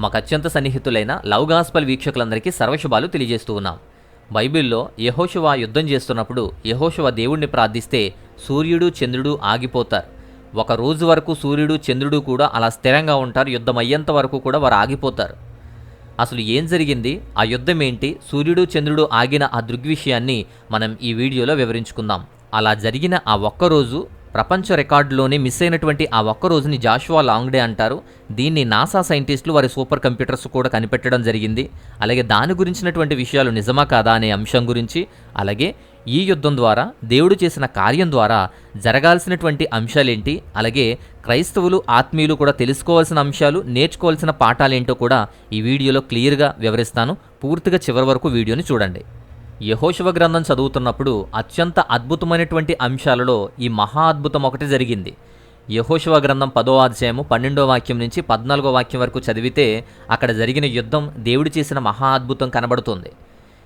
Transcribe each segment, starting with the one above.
మాకు అత్యంత సన్నిహితులైన love gospel వీక్షకులందరికీ సర్వశుభాలు తెలియజేస్తూ ఉన్నాం. బైబిల్లో యెహోషువ యుద్ధం చేస్తున్నప్పుడు యెహోషువ దేవుణ్ణి ప్రార్థిస్తే సూర్యుడు చంద్రుడు ఆగిపోతారు. ఒక రోజు వరకు సూర్యుడు చంద్రుడు కూడా అలా స్థిరంగా ఉంటారు. యుద్ధం అయ్యేంత వరకు కూడా వారు ఆగిపోతారు. అసలు ఏం జరిగింది, ఆ యుద్ధం ఏంటి, సూర్యుడు చంద్రుడు ఆగిన ఆ దృగ్విషయాన్ని మనం ఈ వీడియోలో వివరించుకుందాం. అలా జరిగిన ఆ ఒక్కరోజు ప్రపంచ రికార్డులోనే మిస్ అయినటువంటి ఆ ఒక్క రోజుని జాషువా లాంగ్ డే అంటారు. దీన్ని నాసా సైంటిస్టులు వారి సూపర్ కంప్యూటర్స్ కూడా కనిపెట్టడం జరిగింది. అలాగే దాని గురించినటువంటి విషయాలు నిజమా కాదా అనే అంశం గురించి, అలాగే ఈ యుద్ధం ద్వారా దేవుడు చేసిన కార్యం ద్వారా జరగాల్సినటువంటి అంశాలేంటి, అలాగే క్రైస్తవులు ఆత్మీయులు కూడా తెలుసుకోవాల్సిన అంశాలు, నేర్చుకోవాల్సిన పాఠాలేంటో కూడా ఈ వీడియోలో క్లియర్గా వివరిస్తాను. పూర్తిగా చివరి వరకు వీడియోని చూడండి. యెహోషువ గ్రంథం చదువుతున్నప్పుడు అత్యంత అద్భుతమైనటువంటి అంశాలలో ఈ మహా అద్భుతం ఒకటి జరిగింది. యెహోషువ గ్రంథం 10వ అధ్యాయము 12వ వాక్యం నుంచి 14వ వాక్యం వరకు చదివితే అక్కడ జరిగిన యుద్ధం, దేవుడు చేసిన మహా అద్భుతం కనబడుతుంది.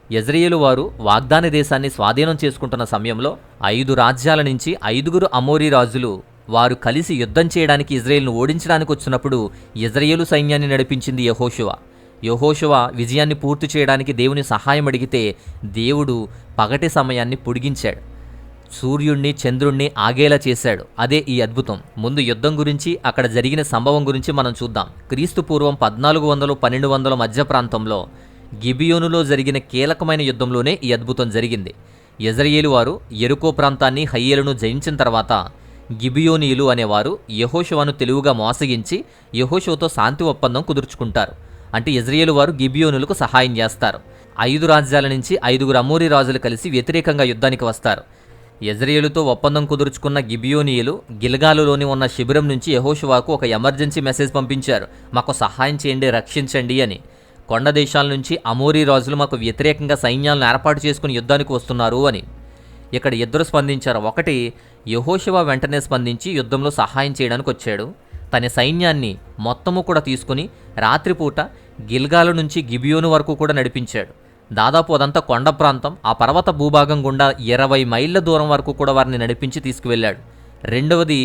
యెజ్రెయేలు వారు వాగ్దాన దేశాన్ని స్వాధీనం చేసుకుంటున్న సమయంలో 5 రాజ్యాల నుంచి 5 అమోరీ రాజులు వారు కలిసి యుద్ధం చేయడానికి ఇజ్రాయేల్ను ఓడించడానికి వచ్చినప్పుడు యెజ్రెయేలు సైన్యాన్ని నడిపించింది యెహోషువ. యెహోషువ విజయాన్ని పూర్తి చేయడానికి దేవుని సహాయం అడిగితే దేవుడు పగటి సమయాన్ని పొడిగించాడు, సూర్యుణ్ణి చంద్రుణ్ణి ఆగేలా చేశాడు. అదే ఈ అద్భుతం. ముందు యుద్ధం గురించి, అక్కడ జరిగిన సంభవం గురించి మనం చూద్దాం. క్రీస్తు పూర్వం 1400-1200 మధ్య ప్రాంతంలో గిబియోనులో జరిగిన కీలకమైన యుద్ధంలోనే ఈ అద్భుతం జరిగింది. యెజ్రెయేలు వారు యెరికో ప్రాంతాన్ని, హయ్యేలను జయించిన తర్వాత గిబియోనీయులు అనేవారు యెహోషువను తెలివిగా మోసగించి యెహోషువతో శాంతి ఒప్పందం కుదుర్చుకుంటారు. అంటే యెజ్రెయేలు వారు గిబియోనులకు సహాయం చేస్తారు. 5 రాజ్యాల నుంచి 5 అమోరీ రాజులు కలిసి వ్యతిరేకంగా యుద్ధానికి వస్తారు. యెజ్రెయేలుతో ఒప్పందం కుదుర్చుకున్న గిబియోనీయులు గిల్గాలులోని ఉన్న శిబిరం నుంచి యెహోషువకు ఒక ఎమర్జెన్సీ మెసేజ్ పంపించారు, మాకు సహాయం చేయండి, రక్షించండి అని. కొండ దేశాల నుంచి అమోరీ రాజులు మాకు వ్యతిరేకంగా సైన్యాలను ఏర్పాటు చేసుకుని యుద్ధానికి వస్తున్నారు అని. ఇక్కడ ఇద్దరు స్పందించారు. ఒకటి, యెహోషువ వెంటనే స్పందించి యుద్ధంలో సహాయం చేయడానికి వచ్చాడు. తన సైన్యాన్ని మొత్తము కూడా తీసుకుని రాత్రిపూట గిల్గాలు నుంచి గిబియోను వరకు కూడా నడిపించాడు. దాదాపు అదంతా కొండ ప్రాంతం. ఆ పర్వత భూభాగం గుండా 20 మైళ్ళ దూరం వరకు కూడా వారిని నడిపించి తీసుకువెళ్ళాడు. రెండవది,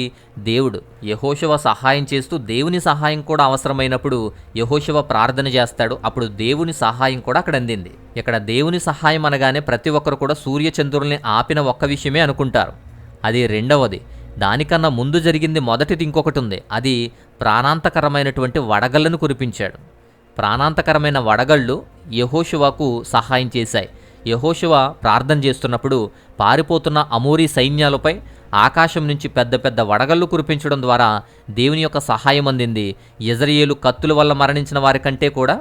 దేవుడు యెహోషువ సహాయం చేస్తూ దేవుని సహాయం కూడా అవసరమైనప్పుడు యెహోషువ ప్రార్థన చేస్తాడు. అప్పుడు దేవుని సహాయం కూడా అక్కడ అందింది. ఇక్కడ దేవుని సహాయం అనగానే ప్రతి ఒక్కరు కూడా సూర్యచంద్రుల్ని ఆపిన ఒక్క విషయమే అనుకుంటారు. అది రెండవది. దానికన్నా ముందు జరిగింది మొదటిది ఇంకొకటి ఉంది. అది ప్రాణాంతకరమైనటువంటి వడగళ్లను కురిపించాడు. ప్రాణాంతకరమైన వడగళ్ళు యెహోషువకు సహాయం చేశాయి. యెహోషువ ప్రార్థన చేస్తున్నప్పుడు పారిపోతున్న అమోరీ సైన్యాలపై ఆకాశం నుంచి పెద్ద పెద్ద వడగళ్ళు కురిపించడం ద్వారా దేవుని యొక్క సహాయం అందింది. యెజ్రెయేలు కత్తుల వల్ల మరణించిన వారి కంటే కూడా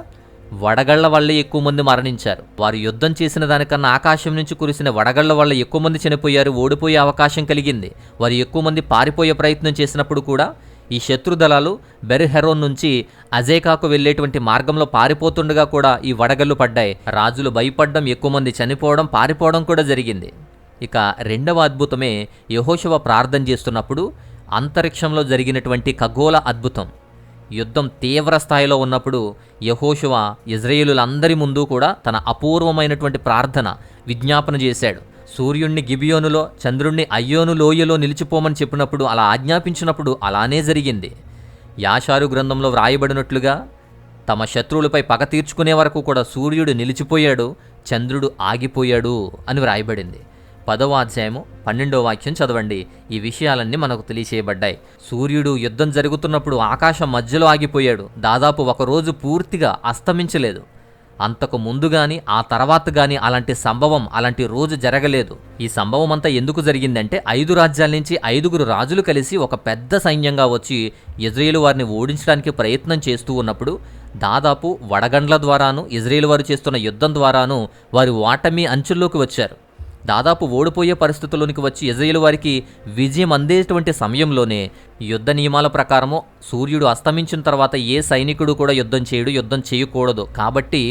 వడగళ్ల వల్లే ఎక్కువ మంది మరణించారు. వారు యుద్ధం చేసిన దానికన్నా ఆకాశం నుంచి కురిసిన వడగళ్ల వల్ల ఎక్కువ మంది చనిపోయారు, ఓడిపోయే అవకాశం కలిగింది. వారు ఎక్కువ మంది పారిపోయే ప్రయత్నం చేసినప్పుడు కూడా ఈ శత్రుదళాలు బెర్హెరోన్ నుంచి అజేకాకు వెళ్ళేటువంటి మార్గంలో పారిపోతుండగా కూడా ఈ వడగళ్ళు పడ్డాయి. రాజులు భయపడడం, ఎక్కువ మంది చనిపోవడం, పారిపోవడం కూడా జరిగింది. ఇక రెండవ అద్భుతమే యెహోషువ ప్రార్థన చేస్తున్నప్పుడు అంతరిక్షంలో జరిగినటువంటి ఖగోళ అద్భుతం. యుద్ధం తీవ్ర స్థాయిలో ఉన్నప్పుడు యెహోషువ ఇజ్రాయేలులందరి ముందు కూడా తన అపూర్వమైనటువంటి ప్రార్థన విజ్ఞాపన చేశాడు. సూర్యుణ్ణి గిబియోనులో, చంద్రుణ్ణి అయ్యోను లోయలో నిలిచిపోమని చెప్పినప్పుడు, అలా ఆజ్ఞాపించినప్పుడు అలానే జరిగింది. యాషారు గ్రంథంలో వ్రాయబడినట్లుగా తమ శత్రువులపై పగ తీర్చుకునే వరకు కూడా సూర్యుడు నిలిచిపోయాడు, చంద్రుడు ఆగిపోయాడు అని వ్రాయబడింది. 10వ అధ్యాయము 12వ వాక్యం చదవండి. ఈ విషయాలన్నీ మనకు తెలియచేయబడ్డాయి. సూర్యుడు యుద్ధం జరుగుతున్నప్పుడు ఆకాశం మధ్యలో ఆగిపోయాడు. దాదాపు ఒక రోజు పూర్తిగా అస్తమించలేదు. అంతకు ముందు గాని ఆ తర్వాత గాని అలాంటి సంభవం, అలాంటి రోజు జరగలేదు. ఈ సంభవం అంతా ఎందుకు జరిగిందంటే 5 రాజ్యాల నుంచి 5 రాజులు కలిసి ఒక పెద్ద సైన్యంగా వచ్చి ఇజ్రాయేలు వారిని ఓడించడానికి ప్రయత్నం చేస్తూ ఉన్నప్పుడు దాదాపు వడగండ్ల ద్వారాను, ఇజ్రాయేలు వారు చేస్తున్న యుద్ధం ద్వారాను వారి ఓటమి అంచుల్లోకి వచ్చారు. దాదాపు ఓడిపోయే పరిస్థితుల్లోనికి వచ్చి ఇజ్రాయేలు వారికి విజయం అందేటువంటి సమయంలోనే యుద్ధ నియమాల ప్రకారము సూర్యుడు అస్తమించిన తర్వాత ఏ సైనికుడు కూడా యుద్ధం చేయడు, యుద్ధం చేయకూడదు. కాబట్టి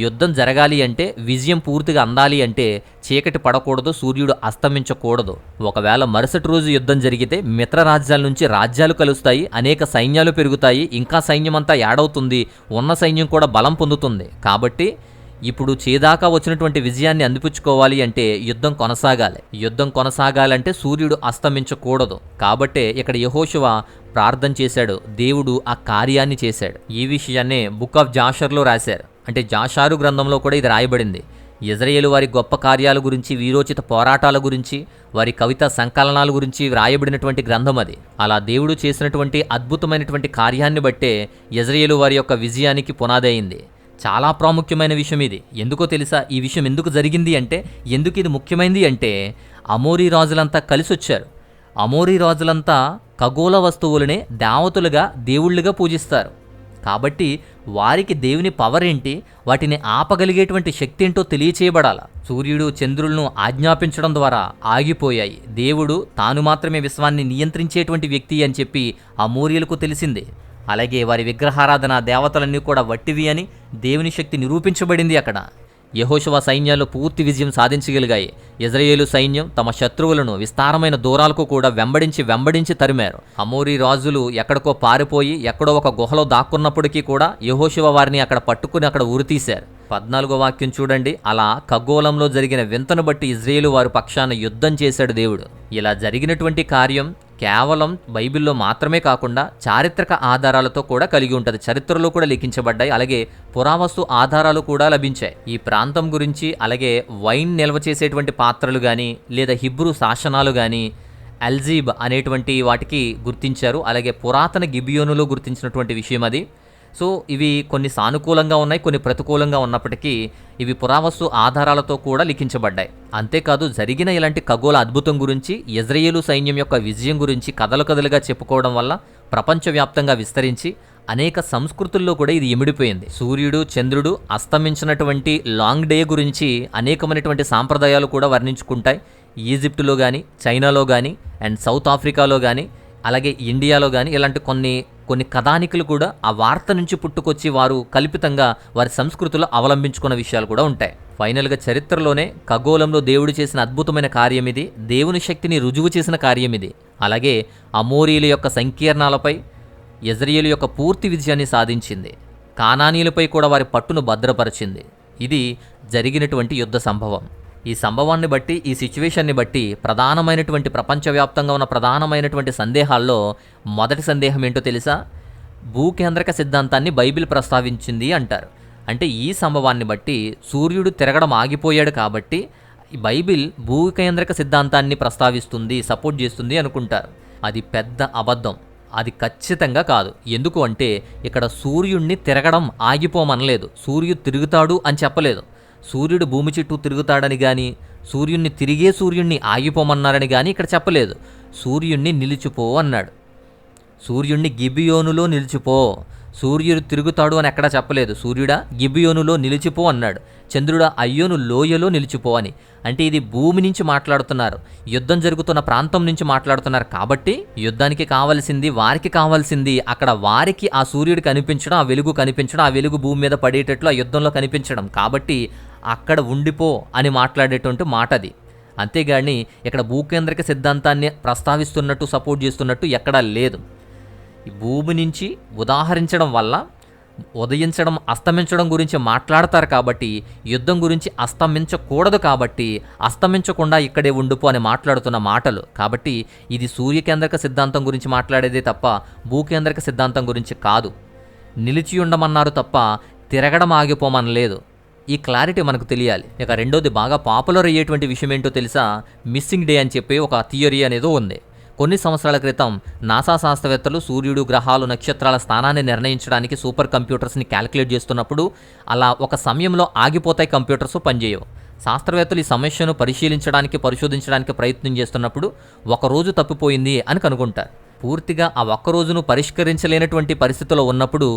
యుద్ధం జరగాలి అంటే, విజయం పూర్తిగా అందాలి అంటే చీకటి పడకూడదు, సూర్యుడు అస్తమించకూడదు. ఒకవేళ మరుసటి రోజు యుద్ధం జరిగితే మిత్ర రాజ్యాల నుంచి రాజ్యాలు కలుస్తాయి, అనేక సైన్యాలు పెరుగుతాయి, ఇంకా సైన్యమంతా యాడవుతుంది, ఉన్న సైన్యం కూడా బలం పొందుతుంది. కాబట్టి ఇప్పుడు చేదాకా వచ్చినటువంటి విజయాన్ని అందిపుచ్చుకోవాలి అంటే యుద్ధం కొనసాగాలి. యుద్ధం కొనసాగాలంటే సూర్యుడు అస్తమించకూడదు. కాబట్టే ఇక్కడ యెహోషువ ప్రార్థన చేశాడో దేవుడు ఆ కార్యాన్ని చేశాడు. ఈ విషయాన్నే బుక్ ఆఫ్ జాషర్లో రాశారు. అంటే జాషారు గ్రంథంలో కూడా ఇది రాయబడింది. ఇజ్రాయేలు వారి గొప్ప కార్యాల గురించి, వీరోచిత పోరాటాల గురించి, వారి కవితా సంకలనాల గురించి వ్రాయబడినటువంటి గ్రంథం అది. అలా దేవుడు చేసినటువంటి అద్భుతమైనటువంటి కార్యాన్ని బట్టే ఇజ్రాయేలు వారి యొక్క విజయానికి పునాది అయింది. చాలా ప్రాముఖ్యమైన విషయం ఇది. ఎందుకో తెలుసా? ఈ విషయం ఎందుకు జరిగింది అంటే, ఎందుకు ఇది ముఖ్యమైనది అంటే, అమోరీ రాజులంతా కలిసి వచ్చారు. అమోరీ రాజులంతా ఖగోళ వస్తువులనే దేవతలుగా, దేవుళ్ళుగా పూజిస్తారు. కాబట్టి వారికి దేవుని పవర్ ఏంటి, వాటిని ఆపగలిగేటువంటి శక్తి ఏంటో తెలియచేయబడాల. సూర్యుడు చంద్రులను ఆజ్ఞాపించడం ద్వారా ఆగిపోయాయి. దేవుడు తాను మాత్రమే విశ్వాన్ని నియంత్రించేటువంటి వ్యక్తి అని చెప్పి అమోరీయులకు తెలిసింది. అలాగే వారి విగ్రహారాధన దేవతలన్నీ కూడా వట్టివి అని దేవుని శక్తి నిరూపించబడింది. అక్కడ యెహోషువ సైన్యాలు పూర్తి విజయం సాధించగలిగాయి. ఇజ్రాయేలు సైన్యం తమ శత్రువులను విస్తారమైన దూరాలకు కూడా వెంబడించి తరిమారు. అమోరీ రాజులు ఎక్కడికో పారిపోయి ఎక్కడో ఒక గుహలో దాక్కున్నప్పటికీ కూడా యెహోషువ వారిని అక్కడ పట్టుకుని అక్కడ ఉరితీశారు. 14వ వాక్యం చూడండి. అలా ఖగోళంలో జరిగిన వింతను బట్టి ఇజ్రాయేలు వారి పక్షాన యుద్ధం చేశాడు దేవుడు. ఇలా జరిగినటువంటి కార్యం కేవలం బైబిల్లో మాత్రమే కాకుండా చారిత్రక ఆధారాలతో కూడా కలిగి ఉంటుంది. చరిత్రలో కూడా లిఖించబడ్డాయి. అలాగే పురావస్తు ఆధారాలు కూడా లభించాయి. ఈ ప్రాంతం గురించి, అలాగే వైన్ నిల్వ చేసేటువంటి పాత్రలు కానీ, లేదా హిబ్రూ శాసనాలు కానీ అల్జీబ్ అనేటువంటి వాటికి గుర్తించారు. అలాగే పురాతన గిబియోనులో గుర్తించినటువంటి విషయం అది. సో ఇవి కొన్ని సానుకూలంగా ఉన్నాయి, కొన్ని ప్రతికూలంగా ఉన్నప్పటికీ ఇవి పురావస్తు ఆధారాలతో కూడా లిఖించబడ్డాయి. అంతేకాదు జరిగిన ఇలాంటి ఖగోళ అద్భుతం గురించి, ఇజ్రాయేలు సైన్యం యొక్క విజయం గురించి కథలుగా చెప్పుకోవడం వల్ల ప్రపంచవ్యాప్తంగా విస్తరించి అనేక సంస్కృతుల్లో కూడా ఇది ఇమిడిపోయింది. సూర్యుడు చంద్రుడు అస్తమించినటువంటి లాంగ్ డే గురించి అనేకమైనటువంటి సాంప్రదాయాలు కూడా వర్ణించుకుంటాయి. ఈజిప్టులో కానీ, చైనాలో కానీ, అండ్ సౌత్ ఆఫ్రికాలో కానీ, అలాగే ఇండియాలో కానీ ఇలాంటి కొన్ని కథానికలు కూడా ఆ వార్త నుంచి పుట్టుకొచ్చి వారు కల్పితంగా వారి సంస్కృతిలో అవలంబించుకున్న విషయాలు కూడా ఉంటాయి. ఫైనల్గా చరిత్రలోనే ఖగోళంలో దేవుడు చేసిన అద్భుతమైన కార్యం ఇది. దేవుని శక్తిని రుజువు చేసిన కార్యం ఇది. అలాగే అమోరీల యొక్క సంకీర్ణాలపై ఇజ్రాయేలు యొక్క పూర్తి విజయాన్ని సాధించింది. కానానీయులపై కూడా వారి పట్టును భద్రపరిచింది. ఇది జరిగినటువంటి యుద్ధ సంభవం. ఈ సంభవాన్ని బట్టి, ఈ సిచ్యువేషన్ని బట్టి ప్రధానమైనటువంటి ప్రపంచవ్యాప్తంగా ఉన్న ప్రధానమైనటువంటి సందేహాల్లో మొదటి సందేహం ఏంటో తెలుసా? భూకేంద్రక సిద్ధాంతాన్ని బైబిల్ ప్రస్తావించింది అంటారు. అంటే ఈ సంభవాన్ని బట్టి సూర్యుడు తిరగడం ఆగిపోయాడు కాబట్టి బైబిల్ భూకేంద్రక సిద్ధాంతాన్ని ప్రస్తావిస్తుంది, సపోర్ట్ చేస్తుంది అనుకుంటారు. అది పెద్ద అబద్ధం. అది ఖచ్చితంగా కాదు. ఎందుకు అంటే ఇక్కడ సూర్యుడిని తిరగడం ఆగిపోమనలేదు, సూర్యుడు తిరుగుతాడు అని చెప్పలేదు. సూర్యుడు భూమి చుట్టూ తిరుగుతాడని కానీ, సూర్యుడిని ఆగిపోమన్నారని కానీ ఇక్కడ చెప్పలేదు. సూర్యుడిని నిలిచిపో అన్నాడు. సూర్యుడిని గిబియోనులో నిలిచిపో, సూర్యుడు తిరుగుతాడు అని ఎక్కడా చెప్పలేదు. సూర్యుడా గిబియోనులో నిలిచిపో అన్నాడు. చంద్రుడా అయ్యోను లోయలో నిలిచిపో అని. అంటే ఇది భూమి నుంచి మాట్లాడుతున్నారు, యుద్ధం జరుగుతున్న ప్రాంతం నుంచి మాట్లాడుతున్నారు. కాబట్టి యుద్ధానికి కావాల్సింది, వారికి కావాల్సింది అక్కడ వారికి ఆ సూర్యుడు కనిపించడం, ఆ వెలుగు కనిపించడం, ఆ వెలుగు భూమి మీద పడేటట్లు ఆ యుద్ధంలో కనిపించడం. కాబట్టి అక్కడ ఉండిపో అని మాట్లాడేటువంటి మాట అది. అంతేగాని ఇక్కడ భూకేంద్రక సిద్ధాంతాన్ని ప్రస్తావిస్తున్నట్టు, సపోర్ట్ చేస్తున్నట్టు ఎక్కడా లేదు. ఈ భూమి నుంచి ఉదాహరించడం వల్ల ఉదయించడం, అస్తమించడం గురించి మాట్లాడతారు. కాబట్టి యుద్ధం గురించి అస్తమించకూడదు, కాబట్టి అస్తమించకుండా ఇక్కడే ఉండిపో అని మాట్లాడుతున్న మాటలు. కాబట్టి ఇది సూర్యకేంద్రక సిద్ధాంతం గురించి మాట్లాడేదే తప్ప భూకేంద్రక సిద్ధాంతం గురించి కాదు. నిలిచి ఉండమన్నారు తప్ప తిరగడం ఆగిపోమనలేదు. ఈ క్లారిటీ మనకు తెలియాలి. ఇక రెండోది బాగా పాపులర్ అయ్యేటువంటి విషయం ఏంటో తెలుసా? మిస్సింగ్ డే అని చెప్పి ఒక థియరీ అనేది ఉంది. కొన్ని సంవత్సరాల క్రితం నాసా శాస్త్రవేత్తలు సూర్యుడు, గ్రహాలు, నక్షత్రాల స్థానాన్ని నిర్ణయించడానికి సూపర్ కంప్యూటర్స్ని క్యాలిక్యులేట్ చేస్తున్నప్పుడు అలా ఒక సమయంలో ఆగిపోతాయి, కంప్యూటర్స్ పనిచేయవు. శాస్త్రవేత్తలు ఈ సమస్యను పరిశోధించడానికి ప్రయత్నం చేస్తున్నప్పుడు ఒకరోజు తప్పిపోయింది అని కనుగొంటారు. పూర్తిగా ఆ ఒక్కరోజును పరిష్కరించలేనటువంటి పరిస్థితిలో ఉన్నప్పుడు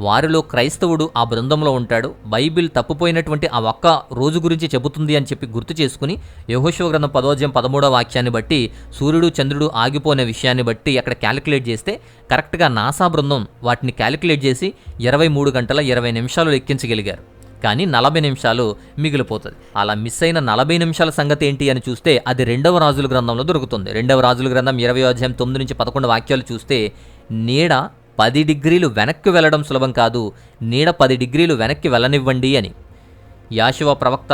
వారిలో క్రైస్తవుడు ఆ బృందంలో ఉంటాడు. బైబిల్ తప్పిపోయినటువంటి ఆ ఒక్క రోజు గురించి చెబుతుంది అని చెప్పి గుర్తు చేసుకుని యెహోషువ గ్రంథం 10వ అధ్యాయం 13వ వాక్యాన్ని బట్టి సూర్యుడు చంద్రుడు ఆగిపోయిన విషయాన్ని బట్టి అక్కడ క్యాలిక్యులేట్ చేస్తే కరెక్ట్గా నాసా బృందం వాటిని క్యాలిక్యులేట్ చేసి 23 గంటల 20 నిమిషాలు లెక్కించగలిగారు. కానీ 40 నిమిషాలు మిగిలిపోతుంది. అలా మిస్ అయిన 40 నిమిషాల సంగతి ఏంటి అని చూస్తే అది 2వ రాజుల గ్రంథంలో దొరుకుతుంది. 2వ రాజుల గ్రంథం 20వ అధ్యాయం 9 నుంచి 11 వాక్యాలు చూస్తే నీడ 10 డిగ్రీలు వెనక్కి వెళ్ళడం సులభం కాదు, నీడ 10 డిగ్రీలు వెనక్కి వెళ్ళనివ్వండి అని యాషువ ప్రవక్త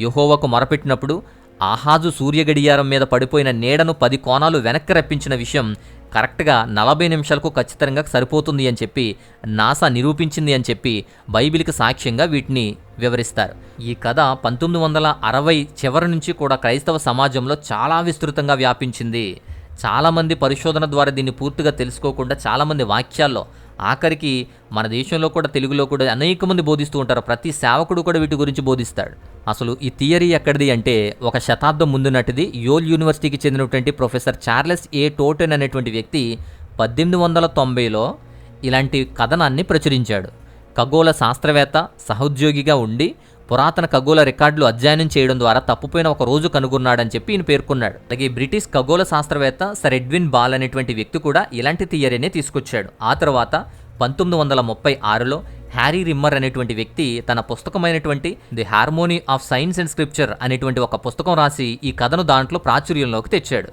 యెహోవాకు మొరపెట్టినప్పుడు ఆహాజు సూర్య గడియారం మీద పడిపోయిన నీడను 10 కోణాలు వెనక్కి రప్పించిన విషయం కరెక్ట్గా 40 నిమిషాలకు ఖచ్చితంగా సరిపోతుంది అని చెప్పి నాసా నిరూపించింది అని చెప్పి బైబిల్కి సాక్ష్యంగా వీటిని వివరిస్తారు. ఈ కథ 1960 చివరి నుంచి కూడా క్రైస్తవ సమాజంలో చాలా విస్తృతంగా వ్యాపించింది. చాలామంది పరిశోధన ద్వారా దీన్ని పూర్తిగా తెలుసుకోకుండా చాలామంది వాక్యాల్లో, ఆఖరికి మన దేశంలో కూడా తెలుగులో కూడా అనేక మంది బోధిస్తూ ఉంటారు. ప్రతి సేవకుడు కూడా వీటి గురించి బోధిస్తాడు. అసలు ఈ థియరీ ఎక్కడిది అంటే, ఒక శతాబ్దం ముందు నాటిది యోల్ యూనివర్సిటీకి చెందినటువంటి ప్రొఫెసర్ చార్లెస్ ఏ టోటెన్ అనేటువంటి వ్యక్తి 1890లో ఇలాంటి కథనాన్ని ప్రచురించాడు. ఖగోళ శాస్త్రవేత్త సహోద్యోగిగా ఉండి పురాతన ఖగోళ రికార్డులు అధ్యయనం చేయడం ద్వారా తప్పుపోయిన ఒక రోజు కనుగొన్నాడని చెప్పి ఈయన పేర్కొన్నాడు. అలాగే బ్రిటిష్ ఖగోళ శాస్త్రవేత్త సర్ ఎడ్విన్ బాల్ అనేటువంటి వ్యక్తి కూడా ఇలాంటి థియరీనే తీసుకొచ్చాడు. ఆ తర్వాత 1936లో హ్యారీ రిమ్మర్ అనేటువంటి వ్యక్తి తన పుస్తకమైనటువంటి the harmony of science and scripture అనేటువంటి ఒక పుస్తకం రాసి ఈ కథను దాంట్లో ప్రాచుర్యంలోకి తెచ్చాడు.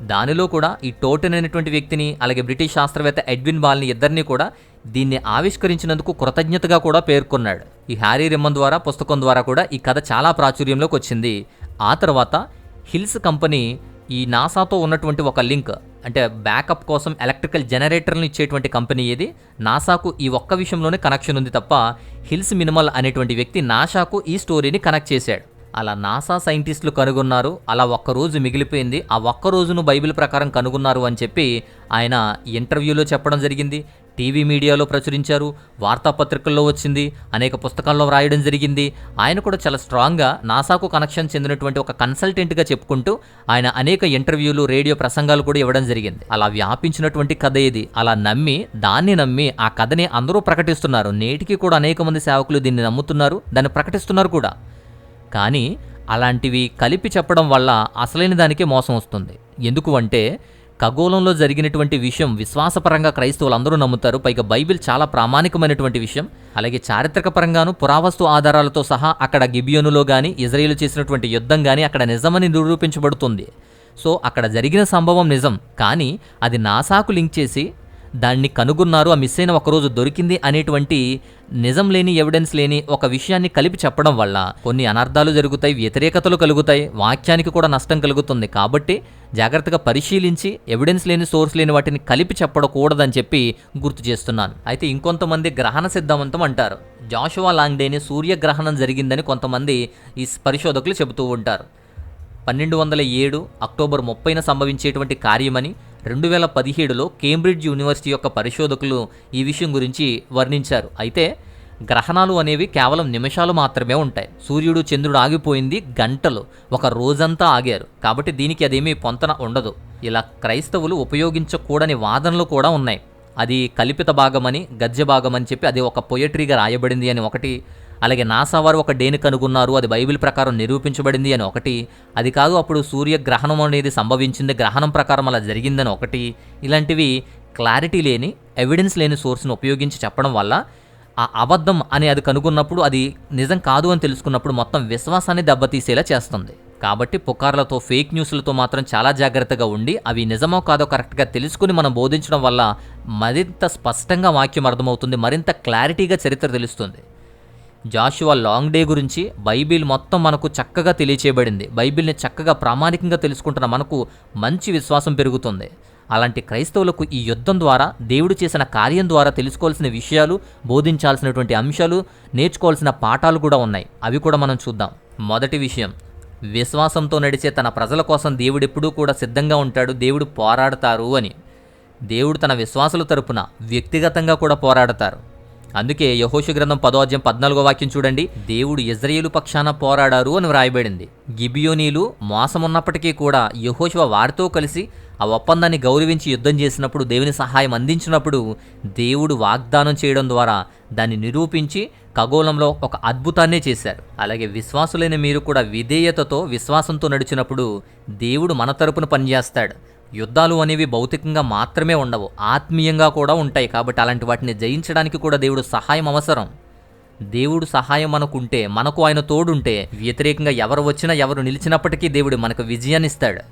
దానిలో కూడా ఈ టోటెన్ అనేటువంటి వ్యక్తిని, అలాగే బ్రిటిష్ శాస్త్రవేత్త ఎడ్విన్ బాల్ని ఇద్దరిని కూడా దీన్ని ఆవిష్కరించినందుకు కృతజ్ఞతగా కూడా పేర్కొన్నాడు. ఈ హ్యారీ రిమ్మన్ ద్వారా పుస్తకం ద్వారా కూడా ఈ కథ చాలా ప్రాచుర్యంలోకి వచ్చింది. ఆ తర్వాత హిల్స్ కంపెనీ ఈ నాసాతో ఉన్నటువంటి ఒక లింక్, అంటే బ్యాకప్ కోసం ఎలక్ట్రికల్ జనరేటర్లను ఇచ్చేటువంటి కంపెనీ ఏది, నాసాకు ఈ ఒక్క విషయంలోనే కనెక్షన్ ఉంది తప్ప హిల్స్ మినిమల్ అనేటువంటి వ్యక్తి నాసాకు ఈ స్టోరీని కనెక్ట్ చేశాడు. అలా నాసా సైంటిస్టులు కనుగొన్నారు, అలా ఒక్కరోజు మిగిలిపోయింది, ఆ ఒక్కరోజును బైబిల్ ప్రకారం కనుగొన్నారు అని చెప్పి ఆయన ఇంటర్వ్యూలో చెప్పడం జరిగింది. టీవీ మీడియాలో ప్రచురించారు, వార్తాపత్రికల్లో వచ్చింది, అనేక పుస్తకాల్లో రాయడం జరిగింది. ఆయన కూడా చాలా స్ట్రాంగ్గా నాసాకు కనెక్షన్ చెందినటువంటి ఒక కన్సల్టెంట్గా చెప్పుకుంటూ ఆయన అనేక ఇంటర్వ్యూలు, రేడియో ప్రసంగాలు కూడా ఇవ్వడం జరిగింది. అలా వ్యాపించినటువంటి కథ ఇది. అలా దాన్ని నమ్మి ఆ కథని అందరూ ప్రకటిస్తున్నారు. నేటికి కూడా అనేక మంది సేవకులు దీన్ని నమ్ముతున్నారు, దాన్ని ప్రకటిస్తున్నారు కూడా. కానీ అలాంటివి కలిపి చెప్పడం వల్ల అసలైన దానికే మోసం వస్తుంది. ఎందుకు అంటే, ఖగోళంలో జరిగినటువంటి విషయం విశ్వాసపరంగా క్రైస్తవులు అందరూ నమ్ముతారు. పైగా బైబిల్ చాలా ప్రామాణికమైనటువంటి విషయం. అలాగే చారిత్రక పరంగాను పురావస్తు ఆధారాలతో సహా అక్కడ గిబియోనులో కానీ ఇజ్రాయేలు చేసినటువంటి యుద్ధం కానీ అక్కడ నిజమని నిరూపించబడుతుంది. సో అక్కడ జరిగిన సంభవం నిజం, కానీ అది నాసాకు లింక్ చేసి దాన్ని కనుగొన్నారు, ఆ మిస్ అయిన ఒకరోజు దొరికింది అనేటువంటి నిజం లేని, ఎవిడెన్స్ లేని ఒక విషయాన్ని కలిపి చెప్పడం వల్ల కొన్ని అనర్థాలు జరుగుతాయి, వ్యతిరేకతలు కలుగుతాయి, వాక్యానికి కూడా నష్టం కలుగుతుంది. కాబట్టి జాగ్రత్తగా పరిశీలించి ఎవిడెన్స్ లేని, సోర్స్ లేని వాటిని కలిపి చెప్పకూడదని చెప్పి గుర్తు చేస్తున్నాను. అయితే ఇంకొంతమంది గ్రహణ సిద్ధాంతం అంటారు. జాషువా లాంగ్డేని సూర్యగ్రహణం జరిగిందని కొంతమంది ఈ పరిశోధకులు చెబుతూ ఉంటారు. 1207 అక్టోబర్ 30న సంభవించేటువంటి కార్యమని 2017లో కేంబ్రిడ్జ్ యూనివర్సిటీ యొక్క పరిశోధకులు ఈ విషయం గురించి వర్ణించారు. అయితే గ్రహణాలు అనేవి కేవలం నిమిషాలు మాత్రమే ఉంటాయి. సూర్యుడు, చంద్రుడు ఆగిపోయింది గంటలు, ఒక రోజంతా ఆగారు. కాబట్టి దీనికి అదేమీ పొంతన ఉండదు. ఇలా క్రైస్తవులు ఉపయోగించకూడని వాదనలు కూడా ఉన్నాయి. అది కల్పిత భాగమని, గద్య భాగమని చెప్పి అది ఒక పొయట్రీగా రాయబడింది అని ఒకటి, అలాగే నాసా వారు ఒక డేని కనుగొన్నారు, అది బైబిల్ ప్రకారం నిరూపించబడింది అని ఒకటి, అది కాదు అప్పుడు సూర్యగ్రహణం అనేది సంభవించింది, గ్రహణం ప్రకారం అలా జరిగిందని ఒకటి. ఇలాంటివి క్లారిటీ లేని, ఎవిడెన్స్ లేని సోర్స్ను ఉపయోగించి చెప్పడం వల్ల ఆ అబద్ధం అని అది కనుగొన్నప్పుడు అది నిజం కాదు అని తెలుసుకున్నప్పుడు మొత్తం విశ్వాసాన్ని దెబ్బతీసేలా చేస్తుంది. కాబట్టి పుకార్లతో, ఫేక్ న్యూస్లతో మాత్రం చాలా జాగ్రత్తగా ఉండి అవి నిజమో కాదో కరెక్ట్గా తెలుసుకుని మనం బోధించడం వల్ల మరింత స్పష్టంగా వాక్యం అర్థమవుతుంది, మరింత క్లారిటీగా చరిత్ర తెలుస్తుంది. జాషువా లాంగ్ డే గురించి బైబిల్ మొత్తం మనకు చక్కగా తెలియచేయబడింది. బైబిల్ని చక్కగా ప్రామాణికంగా తెలుసుకుంటున్న మనకు మంచి విశ్వాసం పెరుగుతుంది. అలాంటి క్రైస్తవులకు ఈ యుద్ధం ద్వారా, దేవుడు చేసిన కార్యం ద్వారా తెలుసుకోవాల్సిన విషయాలు, బోధించాల్సినటువంటి అంశాలు, నేర్చుకోవాల్సిన పాఠాలు కూడా ఉన్నాయి. అవి కూడా మనం చూద్దాం. మొదటి విషయం, విశ్వాసంతో నడిచే తన ప్రజల కోసం దేవుడు ఎప్పుడూ కూడా సిద్ధంగా ఉంటాడు, దేవుడు పోరాడతారు అని. దేవుడు తన విశ్వాసుల తరపున వ్యక్తిగతంగా కూడా పోరాడతారు. అందుకే యెహోషువ గ్రంథం 10వ అధ్యాయం 14వ వాక్యం చూడండి, దేవుడు ఇజ్రాయేలు పక్షాన పోరాడారు అని వ్రాయబడింది. గిబియోనీలు మోసమున్నప్పటికీ కూడా యెహోషువ వారితో కలిసి ఆ ఒప్పందాన్ని గౌరవించి యుద్ధం చేసినప్పుడు, దేవుని సహాయం అందించినప్పుడు దేవుడు వాగ్దానం చేయడం ద్వారా దాన్ని నిరూపించి ఖగోళంలో ఒక అద్భుతాన్నే చేశారు. అలాగే విశ్వాసులైన మీరు కూడా విధేయతతో, విశ్వాసంతో నడిచినప్పుడు దేవుడు మన తరపున పనిచేస్తాడు. యుద్ధాలు అనేవి భౌతికంగా మాత్రమే ఉండవు, ఆత్మీయంగా కూడా ఉంటాయి. కాబట్టి అలాంటి వాటిని జయించడానికి కూడా దేవుడు సహాయం అవసరం. దేవుడు సహాయం మనకుంటే, మనకు ఆయన తోడుంటే, వ్యతిరేకంగా ఎవరు వచ్చినా, ఎవరు నిలిచినప్పటికీ దేవుడు మనకు విజయాన్ని ఇస్తాడు.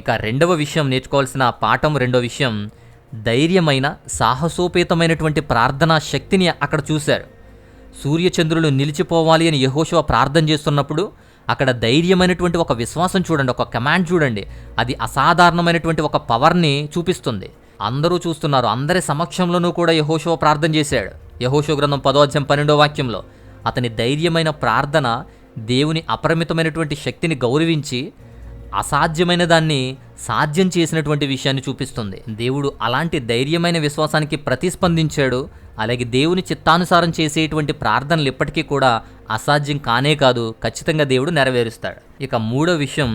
ఇక రెండవ విషయం, నేర్చుకోవాల్సిన పాఠం రెండవ విషయం, ధైర్యమైన, సాహసోపేతమైనటువంటి ప్రార్థనా శక్తిని అక్కడ చూశారు. సూర్యచంద్రులు నిలిచిపోవాలి అని యెహోషువ ప్రార్థన చేస్తున్నప్పుడు అక్కడ ధైర్యమైనటువంటి ఒక విశ్వాసం చూడండి, ఒక కమాండ్ చూడండి, అది అసాధారణమైనటువంటి ఒక పవర్ని చూపిస్తుంది. అందరూ చూస్తున్నారు. అందరి సమక్షంలోనూ కూడా యెహోషువ ప్రార్థన చేశాడు. యెహోషువ గ్రంథం 10వ అధ్యాయం 12వ వాక్యంలో అతని ధైర్యమైన ప్రార్థన దేవుని అపరిమితమైనటువంటి శక్తిని గౌరవించి అసాధ్యమైన దాన్ని సాధ్యం చేసినటువంటి విషయాన్ని చూపిస్తుంది. దేవుడు అలాంటి ధైర్యమైన విశ్వాసానికి ప్రతిస్పందించాడు. అలాగే దేవుని చిత్తానుసారం చేసేటువంటి ప్రార్థనలు ఇప్పటికీ కూడా అసాధ్యం కానే కాదు, ఖచ్చితంగా దేవుడు నెరవేరుస్తాడు. ఇక మూడో విషయం,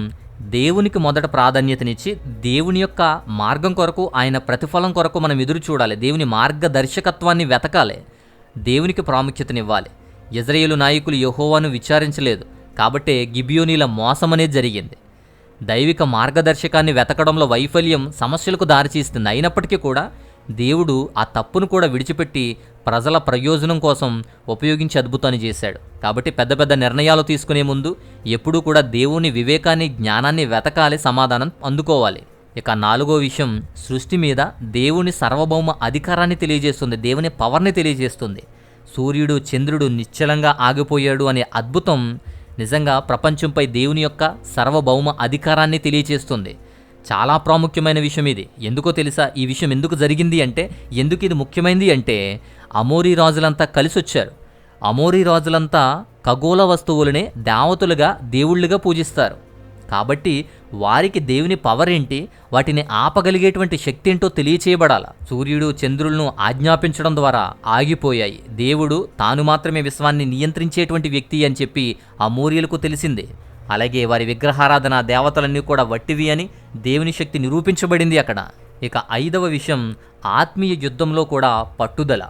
దేవునికి మొదట ప్రాధాన్యతనిచ్చి దేవుని యొక్క మార్గం కొరకు, ఆయన ప్రతిఫలం కొరకు మనం ఎదురు చూడాలి. దేవుని మార్గదర్శకత్వాన్ని వెతకాలి, దేవునికి ప్రాముఖ్యతనివ్వాలి. ఇశ్రాయేలు నాయకులు యెహోవాను విచారించలేదు కాబట్టే గిబియోనీల మోసం అనేది జరిగింది. దైవిక మార్గదర్శకాన్ని వెతకడంలో వైఫల్యం సమస్యలకు దారితీస్తుంది. అయినప్పటికీ కూడా దేవుడు ఆ తప్పును కూడా విడిచిపెట్టి ప్రజల ప్రయోజనం కోసం ఉపయోగించి అద్భుతాన్ని చేశాడు. కాబట్టి పెద్ద పెద్ద నిర్ణయాలు తీసుకునే ముందు ఎప్పుడూ కూడా దేవుని వివేకాన్ని, జ్ఞానాన్ని వెతకాలి, సమాధానం అందుకోవాలి. ఇక నాలుగో విషయం, సృష్టి మీద దేవుని సార్వభౌమ అధికారాన్ని తెలియజేస్తుంది, దేవుని పవర్ని తెలియజేస్తుంది. సూర్యుడు, చంద్రుడు నిశ్చలంగా ఆగిపోయాడు అనే అద్భుతం నిజంగా ప్రపంచంపై దేవుని యొక్క సార్వభౌమ అధికారాన్ని తెలియజేస్తుంది. చాలా ప్రాముఖ్యమైన విషయం ఇది. ఎందుకో తెలుసా? ఈ విషయం ఎందుకు జరిగింది అంటే, ఎందుకు ఇది ముఖ్యమైనది అంటే, అమోరీ రాజులంతా కలిసి వచ్చారు. అమోరీ రాజులంతా ఖగోళ వస్తువులనే దేవతలుగా, దేవుళ్ళుగా పూజిస్తారు. కాబట్టి వారికి దేవుని పవర్ ఏంటి, వాటిని ఆపగలిగేటువంటి శక్తి ఏంటో తెలియచేయబడాల. సూర్యుడు, చంద్రులను ఆజ్ఞాపించడం ద్వారా ఆగిపోయాయి. దేవుడు తాను మాత్రమే విశ్వాన్ని నియంత్రించేటువంటి వ్యక్తి అని చెప్పి అమోరీయులకు తెలిసింది. అలాగే వారి విగ్రహారాధన, దేవతలన్నీ కూడా వట్టివి అని దేవుని శక్తి నిరూపించబడింది అక్కడ. ఇక ఐదవ విషయం, ఆత్మీయ యుద్ధంలో కూడా పట్టుదల.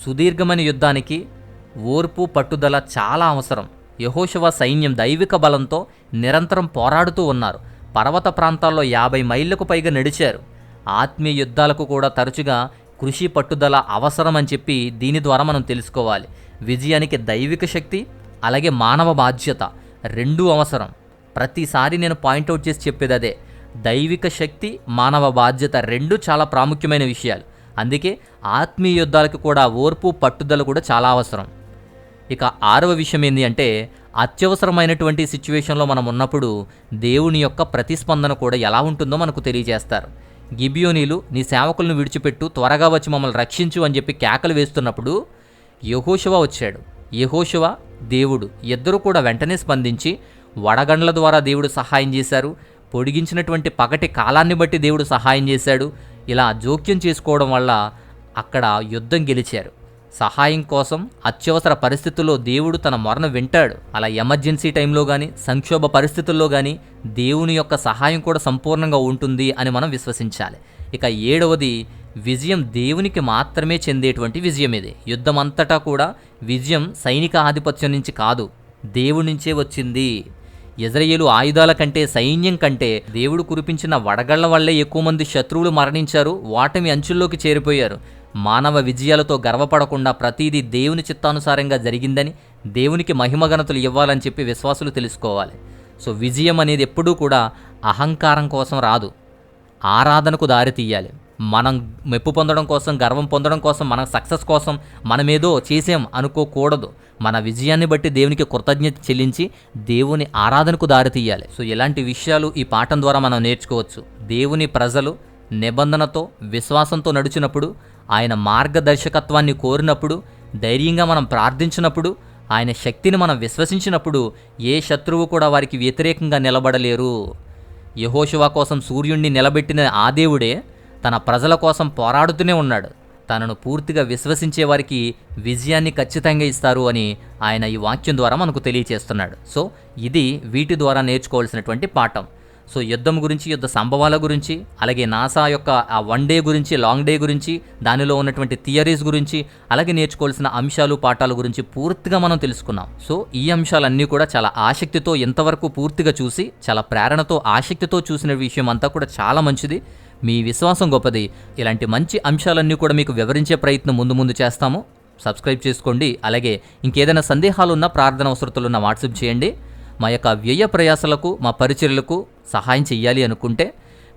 సుదీర్ఘమైన యుద్ధానికి ఓర్పు, పట్టుదల చాలా అవసరం. యెహోషువ సైన్యం దైవిక బలంతో నిరంతరం పోరాడుతూ ఉన్నారు. పర్వత ప్రాంతాల్లో 50 మైళ్ళకు పైగా నడిచారు. ఆత్మీయ యుద్ధాలకు కూడా తరచుగా కృషి, పట్టుదల అవసరం అని చెప్పి దీని ద్వారా మనం తెలుసుకోవాలి. విజయానికి దైవిక శక్తి అలాగే మానవ బాధ్యత రెండూ అవసరం. ప్రతిసారి నేను పాయింట్అవుట్ చేసి చెప్పేది అదే, దైవిక శక్తి, మానవ బాధ్యత రెండూ చాలా ప్రాముఖ్యమైన విషయాలు. అందుకే ఆత్మీయ యుద్ధాలకు కూడా ఓర్పు, పట్టుదల కూడా చాలా అవసరం. ఇక ఆరవ విషయం ఏంటి అంటే, అత్యవసరమైనటువంటి సిచ్యువేషన్లో మనం ఉన్నప్పుడు దేవుని యొక్క ప్రతిస్పందన కూడా ఎలా ఉంటుందో మనకు తెలియజేస్తారు. గిబియోనీలు, నీ సేవకులను విడిచిపెట్టు, త్వరగా వచ్చి మమ్మల్ని రక్షించు అని చెప్పి కేకలు వేస్తున్నప్పుడు యెహోషువ వచ్చాడు. యెహోషువ, దేవుడు ఇద్దరూ కూడా వెంటనే స్పందించి వడగండ్ల ద్వారా దేవుడు సహాయం చేశారు. పొడిగించినటువంటి పగటి కాలాన్ని బట్టి దేవుడు సహాయం చేశాడు. ఇలా జోక్యం చేసుకోవడం వల్ల అక్కడ యుద్ధం గెలిచారు. సహాయం కోసం అత్యవసర పరిస్థితుల్లో దేవుడు తన మొరను వింటాడు. అలా ఎమర్జెన్సీ టైంలో కానీ, సంక్షోభ పరిస్థితుల్లో కానీ దేవుని యొక్క సహాయం కూడా సంపూర్ణంగా ఉంటుంది అని మనం విశ్వసించాలి. ఇక ఏడవది, విజయం దేవునికి మాత్రమే చెందేటువంటి విజయం ఇది. యుద్ధం అంతటా కూడా విజయం సైనిక ఆధిపత్యం నుంచి కాదు, దేవుడి నుంచే వచ్చింది. ఇశ్రాయేలు ఆయుధాల కంటే, సైన్యం కంటే దేవుడు కురిపించిన వడగళ్ల వల్లే ఎక్కువ మంది శత్రువులు మరణించారు, ఓటమి అంచుల్లోకి చేరిపోయారు. మానవ విజయాలతో గర్వపడకుండా ప్రతిదీ దేవుని చిత్తానుసారంగా జరిగిందని, దేవునికి మహిమఘనతలు ఇవ్వాలని చెప్పి విశ్వాసులు తెలుసుకోవాలి. సో విజయం అనేది ఎప్పుడూ కూడా అహంకారం కోసం రాదు, ఆరాధనకు దారి తీయాలి. మనం మెప్పు పొందడం కోసం, గర్వం పొందడం కోసం, మన సక్సెస్ కోసం మనమేదో చేసాం అనుకోకూడదు. మన విజయాన్ని బట్టి దేవునికి కృతజ్ఞత చెల్లించి దేవుని ఆరాధనకు దారి తీయాలి. సో ఇలాంటి విషయాలు ఈ పాఠం ద్వారా మనం నేర్చుకోవచ్చు. దేవుని ప్రజలు నిబంధనతో, విశ్వాసంతో నడిచినప్పుడు, ఆయన మార్గదర్శకత్వాన్ని కోరినప్పుడు, ధైర్యంగా మనం ప్రార్థించినప్పుడు, ఆయన శక్తిని మనం విశ్వసించినప్పుడు ఏ శత్రువు కూడా వారికి వ్యతిరేకంగా నిలబడలేరు. యెహోషువ కోసం సూర్యుడిని నిలబెట్టిన ఆ దేవుడే తన ప్రజల కోసం పోరాడుతూనే ఉన్నాడు. తనను పూర్తిగా విశ్వసించే వారికి విజయాన్ని ఖచ్చితంగా ఇస్తారు అని ఆయన ఈ వాక్యం ద్వారా మనకు తెలియచేస్తున్నాడు. సో ఇది వీటి ద్వారా నేర్చుకోవాల్సినటువంటి పాఠం. సో యుద్ధం గురించి, యుద్ధ సంభవాల గురించి, అలాగే నాసా యొక్క ఆ 1 డే గురించి, లాంగ్ డే గురించి, దానిలో ఉన్నటువంటి థియరీస్ గురించి, అలాగే నేర్చుకోవాల్సిన అంశాలు, పాఠాల గురించి పూర్తిగా మనం తెలుసుకున్నాం. సో ఈ అంశాలన్నీ కూడా చాలా ఆసక్తితో ఇంతవరకు పూర్తిగా చూసి, చాలా ప్రేరణతో, ఆసక్తితో చూసిన విషయం అంతా కూడా చాలా మంచిది. మీ విశ్వాసం గొప్పది. ఇలాంటి మంచి అంశాలన్నీ కూడా మీకు వివరించే ప్రయత్నం ముందు చేస్తాము. సబ్స్క్రైబ్ చేసుకోండి. అలాగే ఇంకేదైనా సందేహాలున్నా, ప్రార్థన అవసరతలున్నా వాట్సాప్ చేయండి. మా యొక్క వ్యయ ప్రయాసలకు, మా పరిచర్యలకు సహాయం చేయాలి అనుకుంటే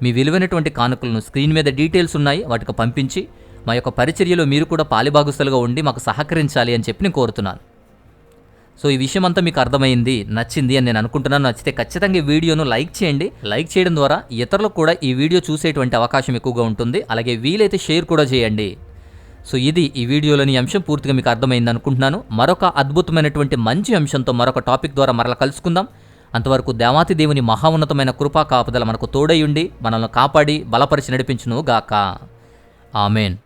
మీ విలువైనటువంటి కానుకలను స్క్రీన్ మీద డీటెయిల్స్ ఉన్నాయి, వాటికి పంపించి మా యొక్క పరిచర్యలో మీరు కూడా పాలిభాగస్తులుగా ఉండి మాకు సహకరించాలి అని చెప్పి నేను కోరుతున్నాను. సో ఈ విషయం అంతా మీకు అర్థమైంది, నచ్చింది అని నేను అనుకుంటున్నాను. నచ్చితే ఖచ్చితంగా ఈ వీడియోను లైక్ చేయండి. లైక్ చేయడం ద్వారా ఇతరులకు కూడా ఈ వీడియో చూసేటువంటి అవకాశం ఎక్కువగా ఉంటుంది. అలాగే వీలైతే షేర్ కూడా చేయండి. సో ఇది ఈ వీడియోలోని అంశం పూర్తిగా మీకు అర్థమైంది అనుకుంటున్నాను. మరొక అద్భుతమైనటువంటి మంచి అంశంతో మరొక టాపిక్ ద్వారా మరలా కలుసుకుందాం. అంతవరకు దేవాతి దేవుని మహోన్నతమైన కృపా కాపుదల మనకు తోడై ఉండి మనల్ని కాపాడి బలపరిచి నడిపించును గాక. ఆమెన్.